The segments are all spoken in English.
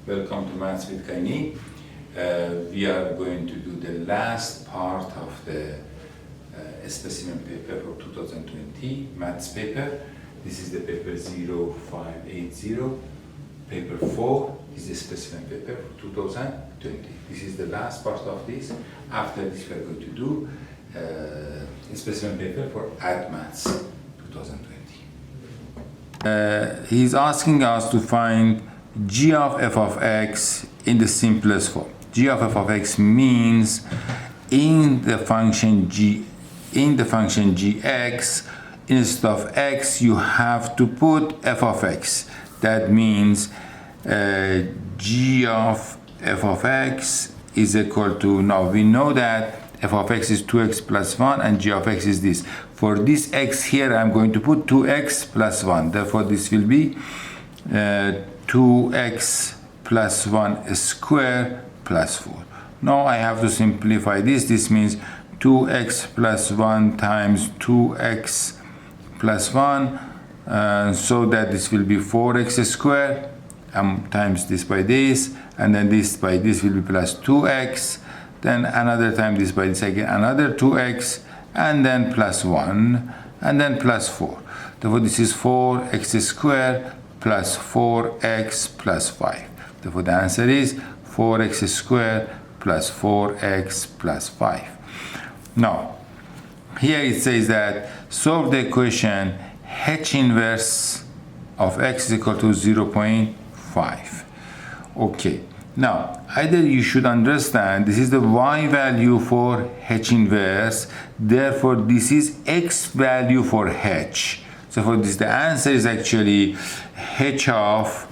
Welcome to Maths with Kaini. We are going to do the last part of the specimen paper for 2020 Maths paper. This is the paper 0580. Paper 4 is the specimen paper for 2020. This is the last part of this. After this, we are going to do a specimen paper for Add Maths 2020. He's asking us to find g of f of x in the simplest form. G of f of x means in the function gx, instead of x, you have to put f of x. That means g of f of x is equal to, now we know that f of x is 2x plus 1 and g of x is this. For this x here, I'm going to put 2x plus 1. Therefore, this will be 2x plus 1 square plus 4. Now I have to simplify this. This means 2x plus 1 times 2x plus 1, so that this will be 4x square, times this by this, and then this by this will be plus 2x, then another time this by this again, another 2x, and then plus 1, and then plus 4. Therefore, this is 4x square plus 4x plus 5. Therefore, the answer is 4x squared plus 4x plus 5. Now, here it says that solve the equation h inverse of x is equal to 0.5. Okay, now either you should understand this is the y value for h inverse, therefore this is x value for h. So for this, the answer is actually h of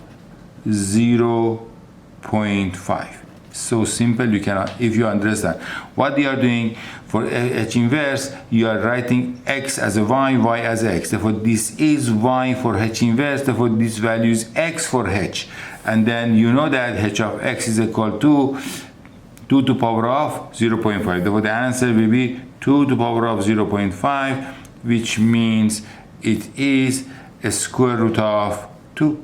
0.5. So simple, you cannot, if you understand what you are doing for h inverse, you are writing x as a y, y as x. Therefore, this is y for h inverse. Therefore, this value is x for h. And then you know that h of x is equal to 2 to the power of 0.5. Therefore, the answer will be 2 to the power of 0.5, which means it is a square root of 2.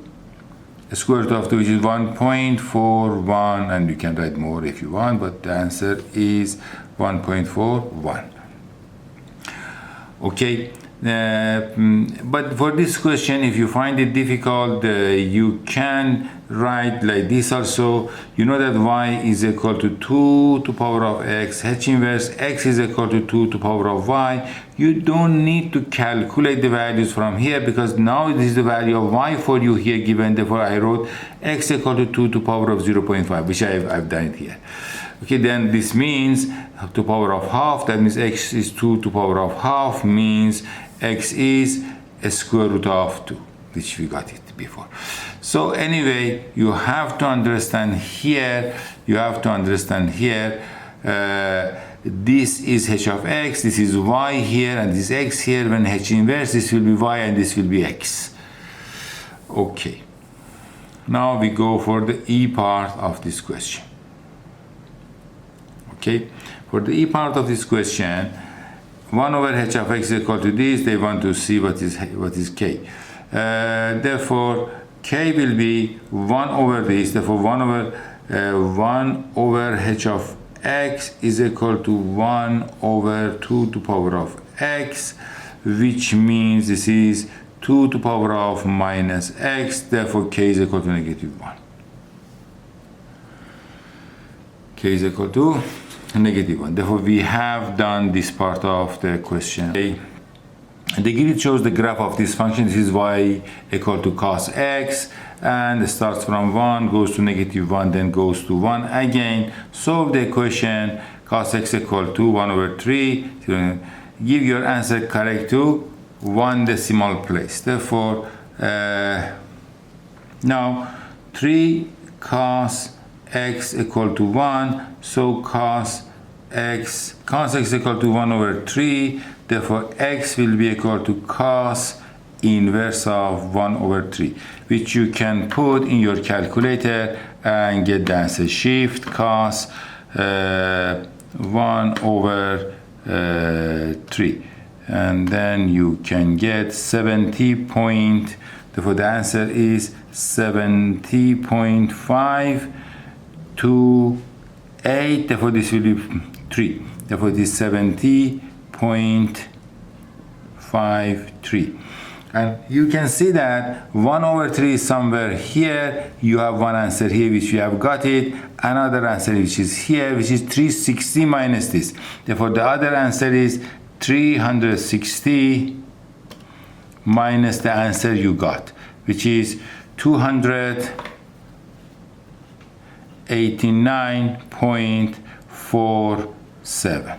A square root of 2, which is 1.41, and you can write more if you want, but the answer is 1.41. Okay, but for this question, if you find it difficult, you can write like this also. You know that y is equal to 2 to the power of x, h inverse x is equal to 2 to the power of y. You don't need to calculate the values from here because now this is the value of y for you here given. Therefore, I wrote x equal to 2 to the power of 0.5, which I've done it here. Okay, then this means to the power of half. That means x is 2 to the power of half, means x is a square root of 2, which we got it before. So anyway, you have to understand here, this is h of x, this is y here, and this x here. When h inverse, this will be y and this will be x. Okay. Now we go for the E part of this question. Okay. For the E part of this question, 1 over h of x is equal to this. They want to see what is k. Therefore, k will be 1 over this. Therefore, 1 over h of x is equal to 1 over 2 to the power of x, which means this is 2 to the power of minus x. Therefore, k is equal to negative 1. K is equal to negative 1. Therefore, we have done this part of the question. Okay. The grid shows the graph of this function. This is y equal to cos x, and it starts from 1, goes to negative 1, then goes to 1 again. Solve the equation cos x equal to 1 over 3. Give your answer correct to 1 decimal place. Therefore, now 3 cos x equal to 1. So cos x equal to 1 over 3. Therefore, x will be equal to cos inverse of 1 over 3, which you can put in your calculator and get the answer. Shift cos 1 over 3, and then you can get 70. Therefore, the answer is 70.5 to 8. Therefore, this will be 3. Therefore, it is 70.53. And you can see that 1/3 is somewhere here. You have one answer here, which you have got it. Another answer, which is here, which is 360 minus this. Therefore, the other answer is 360 minus the answer you got, which is 289.47.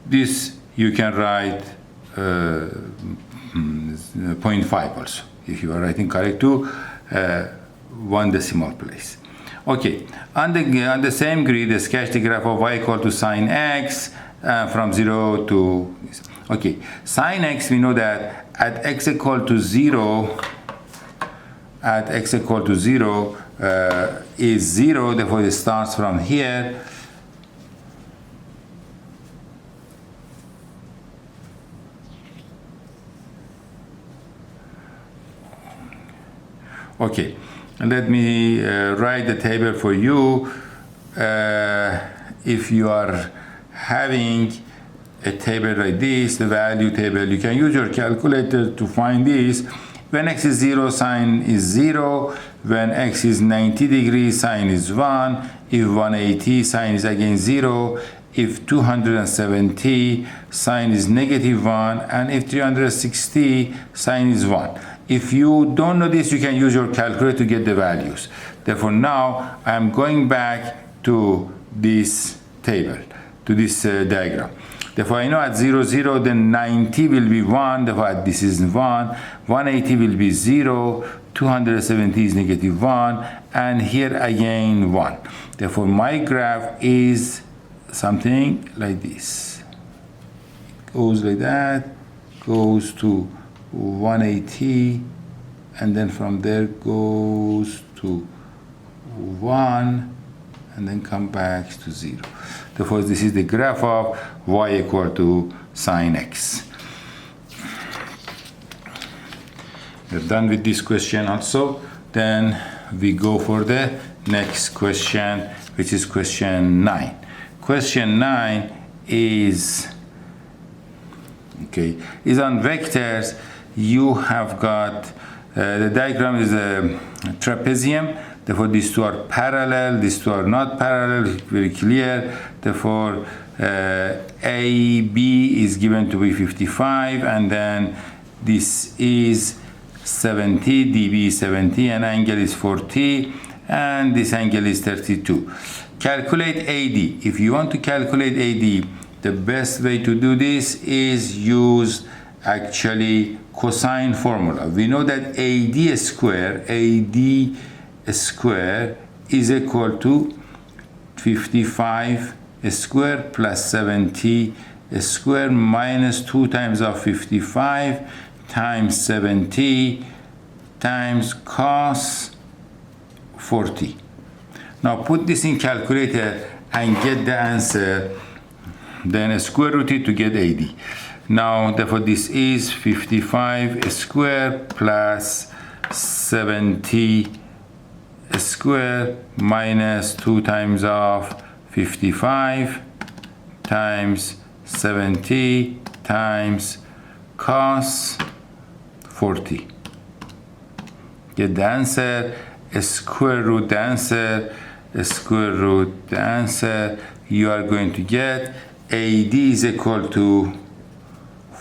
This you can write 0.5 also, if you are writing correct to 1 decimal place. Okay, on the same grid, sketch the graph of y equal to sine x from 0 to, okay, sine x, we know that at x equal to 0, is 0, therefore it starts from here. Okay, let me write the table for you. If you are having a table like this, the value table, you can use your calculator to find this. When x is 0, sine is 0. When x is 90 degrees, sine is 1. If 180, sine is again 0. If 270, sine is -1. And if 360, sine is 1. If you don't know this, you can use your calculator to get the values. Therefore, now I'm going back to this table, to this diagram. Therefore, I know at 0, 0, then 90 will be 1. Therefore, this is 1. 180 will be 0. 270 is -1. And here again 1. Therefore, my graph is something like this. It goes like that, goes to 180, and then from there goes to 1, and then come back to 0. Therefore, this is the graph of y equal to sine x. We're done with this question also. Then we go for the next question, which is question 9. Question 9 is on vectors. You have got the diagram is a trapezium. Therefore, these two are parallel. These two are not parallel. Very clear. Therefore, AB is given to be 55, and then this is 70. DB is 70, and angle is 40, and this angle is 32. Calculate AD. If you want to calculate AD, the best way to do this is use actually cosine formula. We know that AD square is equal to 55 square plus 70 square minus 2 times of 55 times 70 times cos 40. Now put this in calculator and get the answer, then square root it to get AD. Now, therefore, this is 55 square plus 70 square minus 2 times of 55 times 70 times cos 40. Get the answer, square root the answer, square root the answer. You are going to get AD is equal to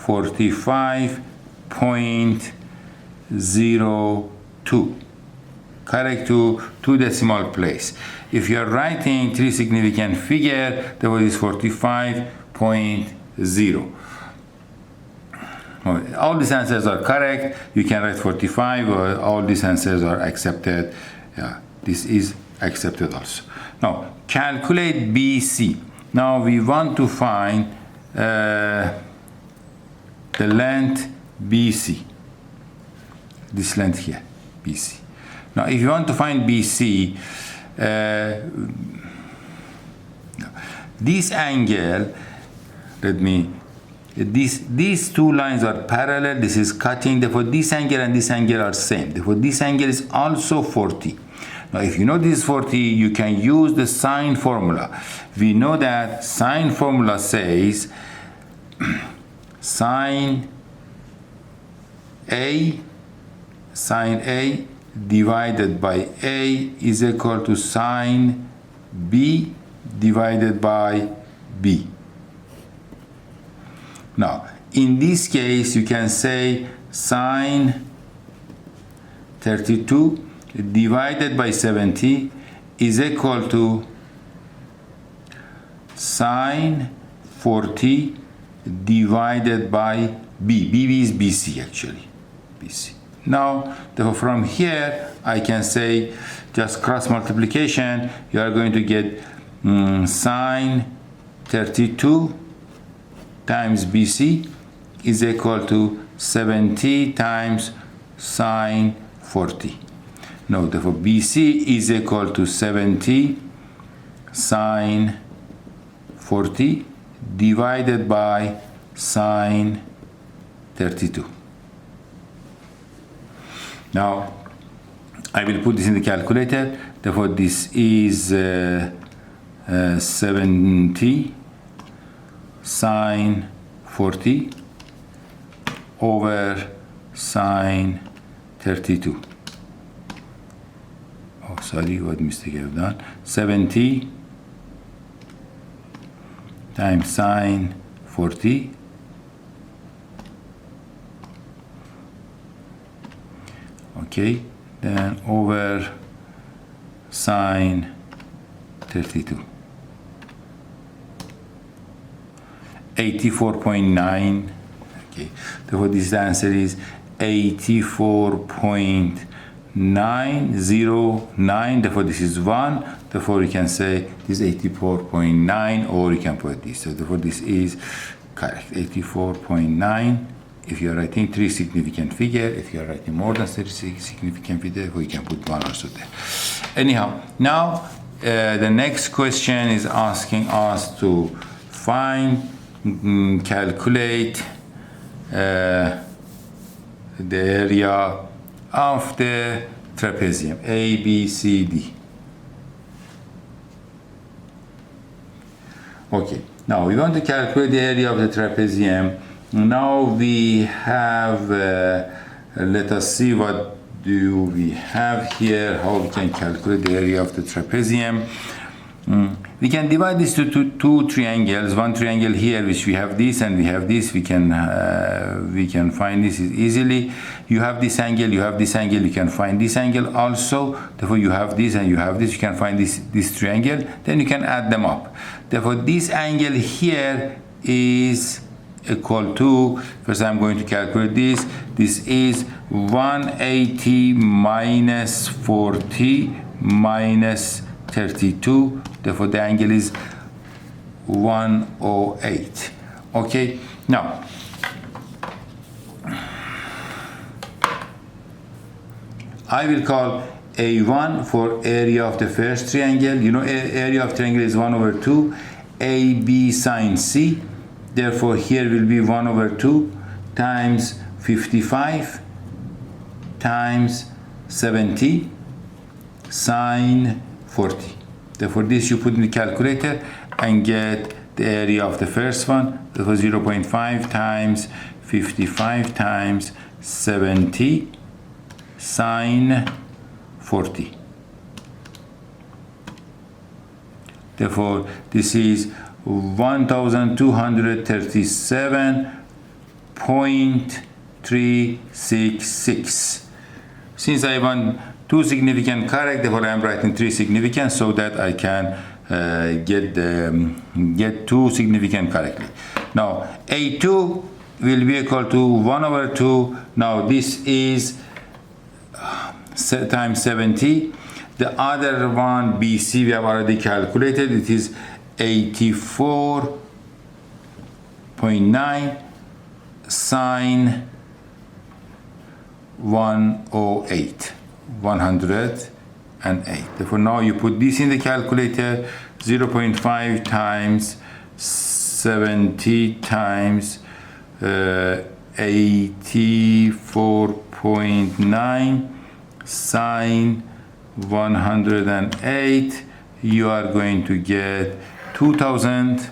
45.02. Correct to 2 decimal place. If you are writing 3 significant figure, that was 45.0. All these answers are correct. You can write 45, or all these answers are accepted. Yeah, this is accepted also. Now, calculate BC. Now, we want to find the length BC. This length here, BC. Now, if you want to find BC, this angle, these two lines are parallel, this is cutting, therefore this angle and this angle are same. Therefore this angle is also 40. Now if you know this is 40, you can use the sine formula. We know that sine formula says sine A divided by A is equal to sine B divided by B. Now, in this case, you can say sine 32 divided by 70 is equal to sine 40 divided by B. B is BC actually. BC. Now, therefore, from here, I can say just cross multiplication, you are going to get sine 32 times BC is equal to 70 times sine 40. No, therefore BC is equal to 70 sine 40 divided by sine 32. Now, I will put this in the calculator. Therefore, this is 70 sine 40 over sine 32. Oh, sorry, what mistake I've done. 70 times sine 40 okay, then over sine 32. 84.9. Okay, therefore this answer is 84.909. Therefore this is 1. Therefore you can say this is 84.9, or you can put this. So therefore this is correct. 84.9. If you are writing 3 significant figure, if you are writing more than 3 significant figure, we can put 1 also there. Anyhow, now the next question is asking us to calculate the area of the trapezium A, B, C, D. Okay, now we want to calculate the area of the trapezium. Now we have, let us see what do we have here, how we can calculate the area of the trapezium. We can divide this to two triangles. One triangle here, which we have this and we have this. We can find this easily. You have this angle, you have this angle, you can find this angle also. Therefore, you have this and you have this. You can find this triangle. Then you can add them up. Therefore, this angle here is equal to, first I'm going to calculate this. This is 180 minus 40 minus 32. Therefore, the angle is 108. Okay, now I will call A1 for area of the first triangle. You know, area of triangle is 1 over 2. AB sine C. Therefore, here will be 1 over 2 times 55 times 70 sine 40. Therefore, this you put in the calculator and get the area of the first one. Therefore, 0.5 times 55 times 70 sine 40. Therefore, this is 1237.366. Since I want 2 significant correct, therefore I am writing 3 significant so that I can get 2 significant correctly. Now A2 will be equal to 1 over 2. Now this is times 70. The other one, BC, we have already calculated. It is 84.9 sine 108. 108. Therefore, now you put this in the calculator. 0.5 times 70 times 84.9 sine 108, you are going to get 2000.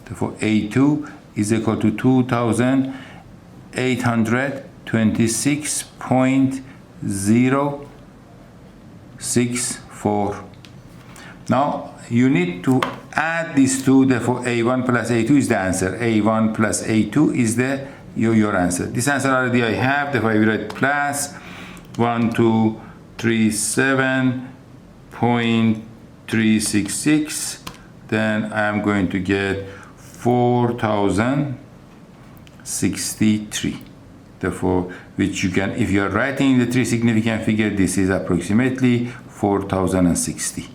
Therefore A2 is equal to 2826.064. Now you need to add these two, therefore A1 plus A2 is the answer. A1 plus A2 is your answer. This answer already I have, therefore I will write plus 1237.366. Then I am going to get 4063. Therefore, which you can, if you are writing the three significant figure, this is approximately 4060.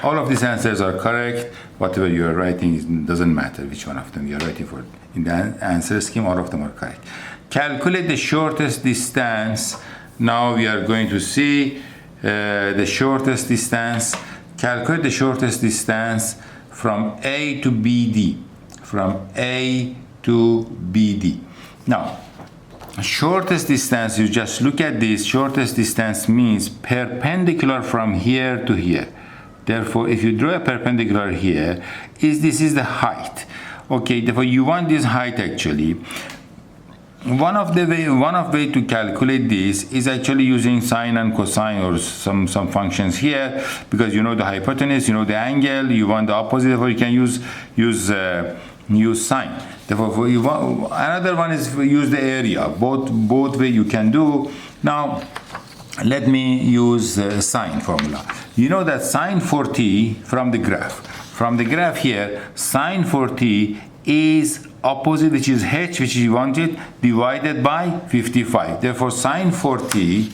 All of these answers are correct. Whatever you are writing, it doesn't matter which one of them you are writing for. In the answer scheme, all of them are correct. Calculate the shortest distance. Now we are going to see the shortest distance. Calculate the shortest distance from A to BD. From A to BD. Now, shortest distance, you just look at this. Shortest distance means perpendicular from here to here. Therefore, if you draw a perpendicular here, this is the height. Okay, therefore you want this height actually. One of way to calculate this is actually using sine and cosine or some functions here, because you know the hypotenuse, you know the angle, you want the opposite, therefore you can use sine. Therefore, another one is use the area. Both way you can do. Now, let me use sine formula. You know that sine 40 from the graph. From the graph here, sine 40 is opposite, which is h, which you wanted, divided by 55. Therefore, sine 40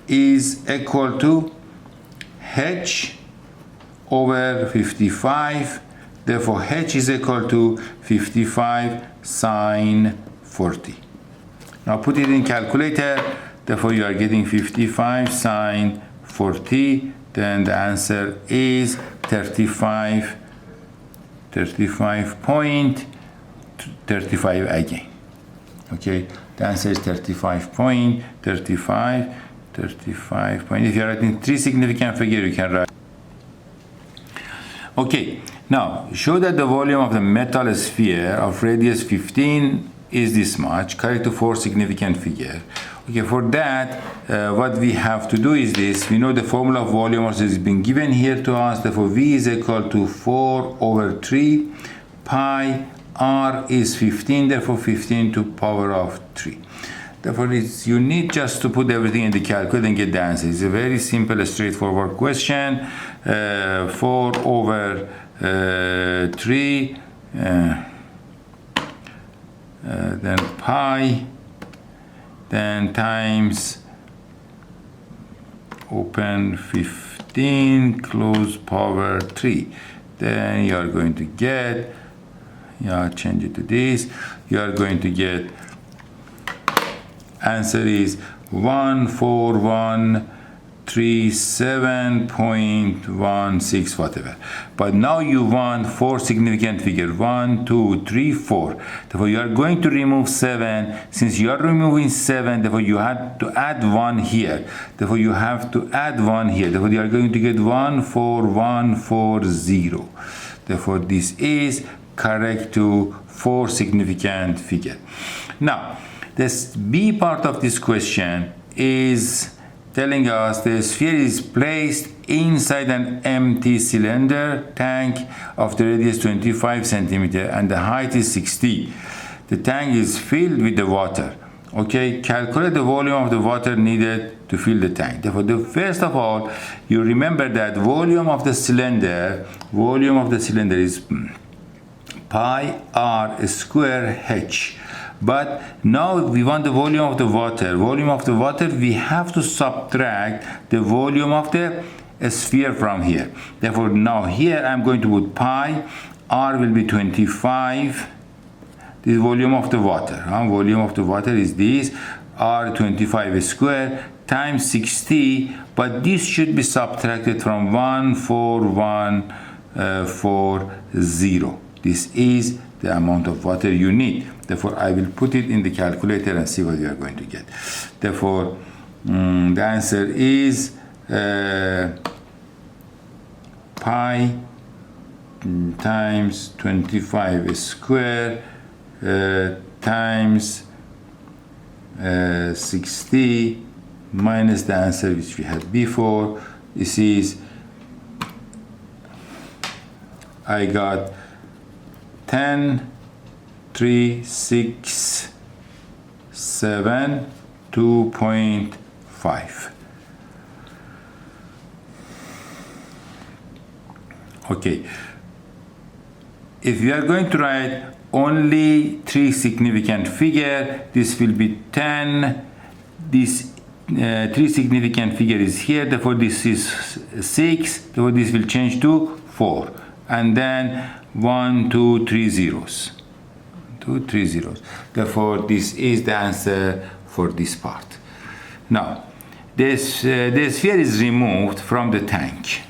is equal to h over 55. Therefore, h is equal to 55 sine 40. Now put it in calculator. Therefore, you are getting 55 sine 40. Then the answer is 35.35 again. Okay, the answer is 35.35. If you are writing three significant figure, you can write. Okay, now show that the volume of the metal sphere of radius 15 is this much, correct to four significant figure. Okay, for that, what we have to do is this. We know the formula of volume has been given here to us. Therefore, V is equal to 4 over 3 pi. R is 15, therefore 15 to power of 3. Therefore, you need just to put everything in the calculator and get the answer. It's a very simple, straightforward question. 4 over 3, then pi, then times open 15 close power 3. Then you are going to get, change it to this. You are going to get, answer is 14137.16 whatever. But now you want four significant figure, 1 2 3 4. Therefore you are going to remove 7. Since you are removing 7, therefore you have to add 1 here. Therefore you have to add 1 here. Therefore you are going to get 14140. Therefore this is correct to four significant figure. Now this B part of this question is telling us the sphere is placed inside an empty cylinder tank of the radius 25 centimeter and the height is 60. The tank is filled with the water. Okay, calculate the volume of the water needed to fill the tank. Therefore, first of all, you remember that volume of the cylinder is pi r square h. But now we want the volume of the water. Volume of the water, we have to subtract the volume of the a sphere from here. Therefore, now here I'm going to put pi. R will be 25. This volume of the water. Volume of the water is this. R 25 square times 60. But this should be subtracted from 14140. This is the amount of water you need. Therefore, I will put it in the calculator and see what we are going to get. Therefore, the answer is pi times 25 square times 60 minus the answer which we had before. This is, I got 10, 3, 6, 7, 2.5. Okay. If we are going to write only 3 significant figure, this will be 10. This 3 significant figure is here, therefore this is 6. Therefore this will change to 4. And then 1, 2, 3 zeros. 2, 3 zeros. Therefore, this is the answer for this part. Now, the sphere is removed from the tank.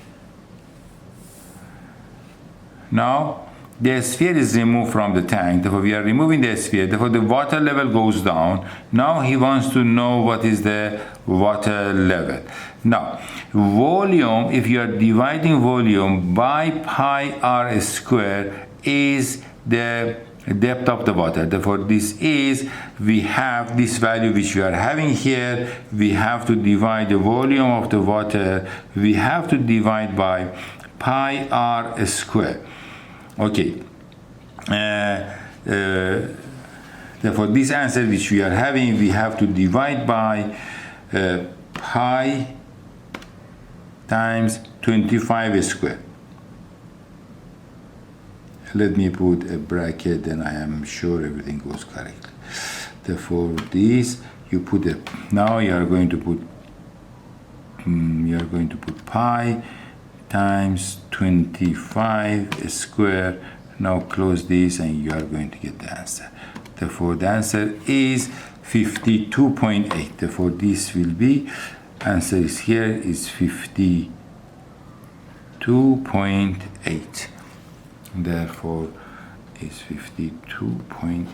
Now, the sphere is removed from the tank. Therefore, we are removing the sphere. Therefore, the water level goes down. Now, he wants to know what is the water level. Now, volume, if you are dividing volume by pi r square, is the depth of the water. Therefore, this is, we have this value which we are having here. We have to divide the volume of the water. We have to divide by pi r square. Okay. Therefore, this answer which we are having, we have to divide by pi times 25 square. Let me put a bracket, then I am sure everything goes correctly. Therefore, this you put a, now you are going to put pi times 25 square. Now close this and you are going to get the answer. Therefore, the answer is 52.8. Therefore, this will be, answer is here is 52.8. Therefore, is 52.8.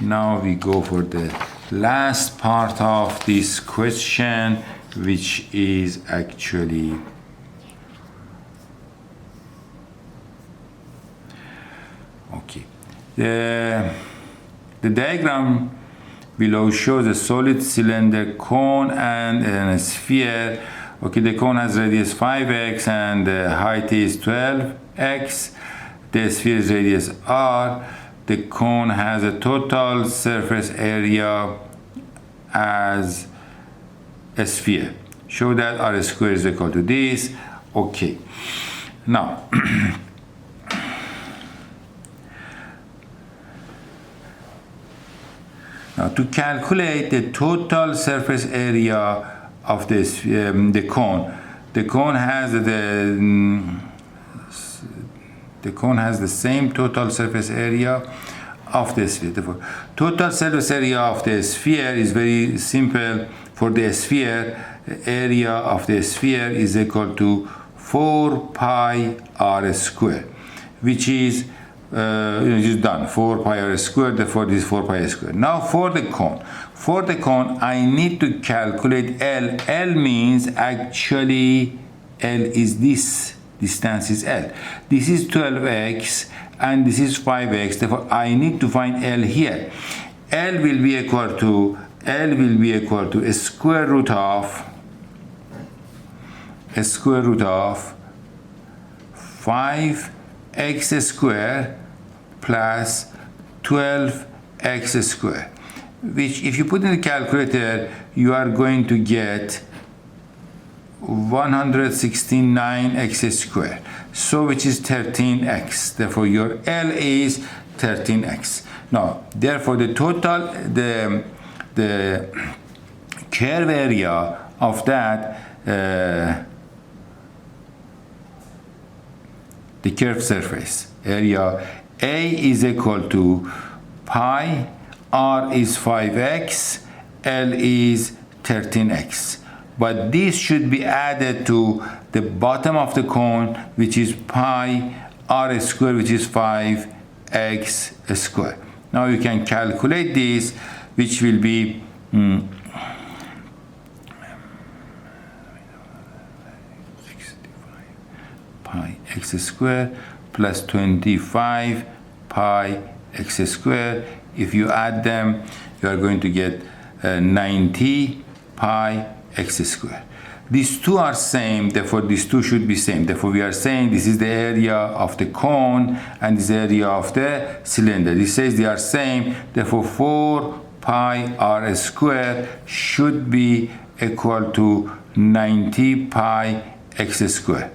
Now we go for the last part of this question, which is actually okay. The diagram below shows a solid cylinder, cone, and a sphere. Okay, the cone has radius 5x and the height is 12x. The sphere is radius r. The cone has a total surface area as a sphere. Show that r squared is equal to this. Okay. Now, to calculate the total surface area of this, the cone has the cone has the same total surface area of the sphere. Therefore, total surface area of the sphere is very simple. For the sphere, area of the sphere is equal to 4 pi r square, which is done. 4 pi r squared. Therefore, this is 4 pi r squared. Now, for the cone, I need to calculate L. L means actually L is this. Distance is L. This is 12x and this is 5x. Therefore, I need to find L here. L will be equal to a square root of 5x square plus 12x square, which if you put in the calculator, you are going to get 169x square, so which is 13x. Therefore, your L is 13x. Now, therefore, the total, the curve area of that the curved surface. Area A is equal to pi, R is 5x, L is 13x. But this should be added to the bottom of the cone, which is pi r squared, which is 5x squared. Now you can calculate this, which will be pi x squared plus 25 pi x squared. If you add them, you are going to get 90 pi x squared. These two are same, therefore these two should be same. Therefore we are saying this is the area of the cone and this area of the cylinder. This says they are same, therefore 4 pi r squared should be equal to 90 pi x squared.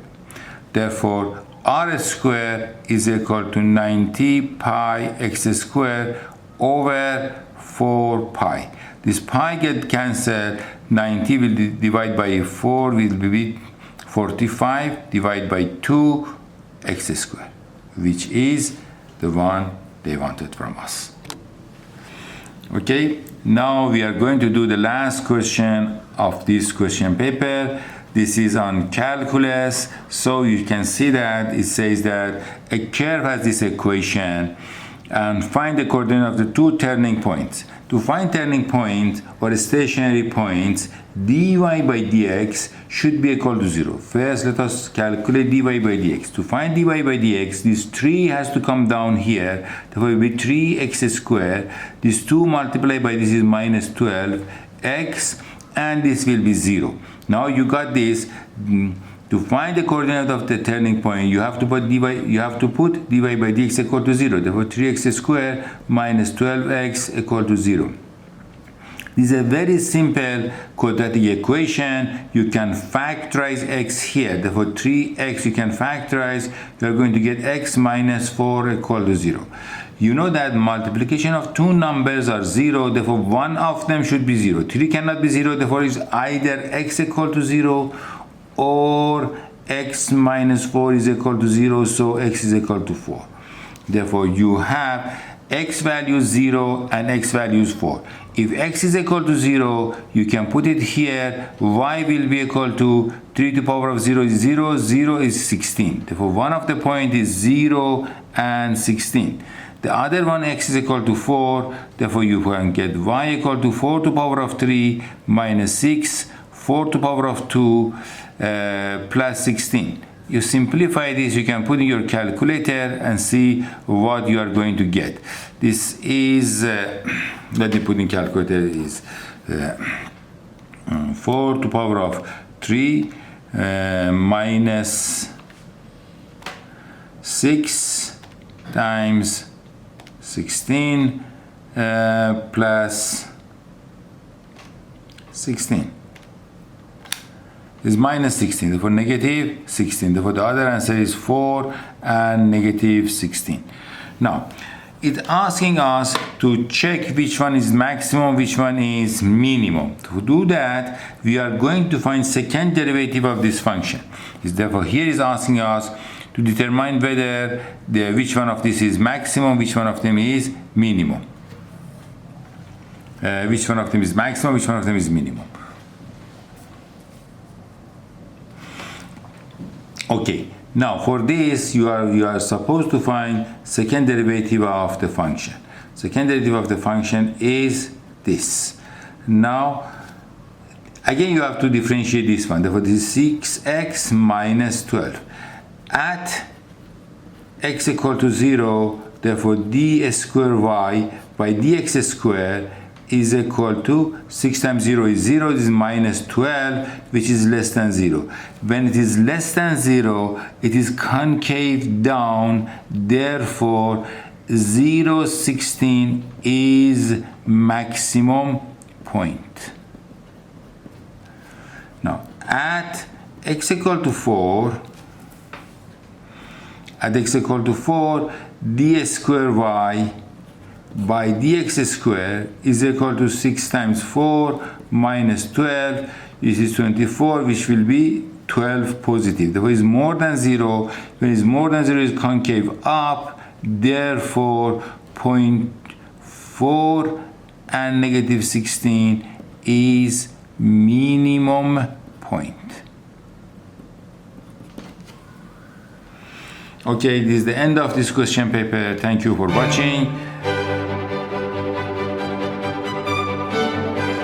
Therefore r squared is equal to 90 pi x squared over 4 pi. This pi get cancelled. 90 will divide by 4 will be 45 divided by 2 x squared, which is the one they wanted from us. Okay, now we are going to do the last question of this question paper. This is on calculus. So you can see that it says that a curve has this equation and find the coordinate of the two turning points. To find turning point or stationary points, dy by dx should be equal to 0. First, let us calculate dy by dx. To find dy by dx, this 3 has to come down here. Therefore, it will be 3x squared. This 2 multiplied by this is minus 12x, and this will be 0. Now you got this. To find the coordinate of the turning point, you have to put dy by dx equal to 0. Therefore, 3x squared minus 12x equal to 0. This is a very simple quadratic equation. You can factorize x here. Therefore, 3x you can factorize. You are going to get x minus 4 equal to 0. You know that multiplication of two numbers are 0. Therefore, one of them should be 0. 3 cannot be 0. Therefore, it's either x equal to 0 or x minus 4 is equal to 0, so x is equal to 4. Therefore, you have x value 0 and x value is 4. If x is equal to 0, you can put it here. Y will be equal to 3 to the power of 0 is 0. 0 is 16. Therefore, one of the point is 0 and 16. The other one, x is equal to 4. Therefore, you can get y equal to 4 to the power of 3 minus 6, 4 to the power of 2, plus 16. You simplify this, you can put in your calculator and see what you are going to get. This is, let me put in calculator, is 4 to the power of 3 minus 6 times 16 plus 16. Is minus 16, therefore negative 16. Therefore, the other answer is 4 and negative 16. Now, it's asking us to check which one is maximum, which one is minimum. To do that, we are going to find second derivative of this function. Therefore, here is asking us to determine whether which one of this is maximum, which one of them is minimum. Which one of them is maximum, which one of them is minimum. Okay, now for this you are supposed to find second derivative of the function. Second derivative of the function is this. Now again you have to differentiate this one. Therefore this is 6x minus 12. At x equal to 0, therefore d square y by dx square is equal to 6 times 0 is 0, this is minus 12, which is less than 0. When it is less than 0, it is concave down, therefore 0, 16 is maximum point. Now, at x equal to 4, d square y by dx square is equal to 6 times 4 minus 12. This is 24, which will be 12 positive. If it is more than 0, when it's more than 0 is concave up, therefore 0.4 and negative 16 is minimum point. Okay, this is the end of this question paper. Thank you for watching.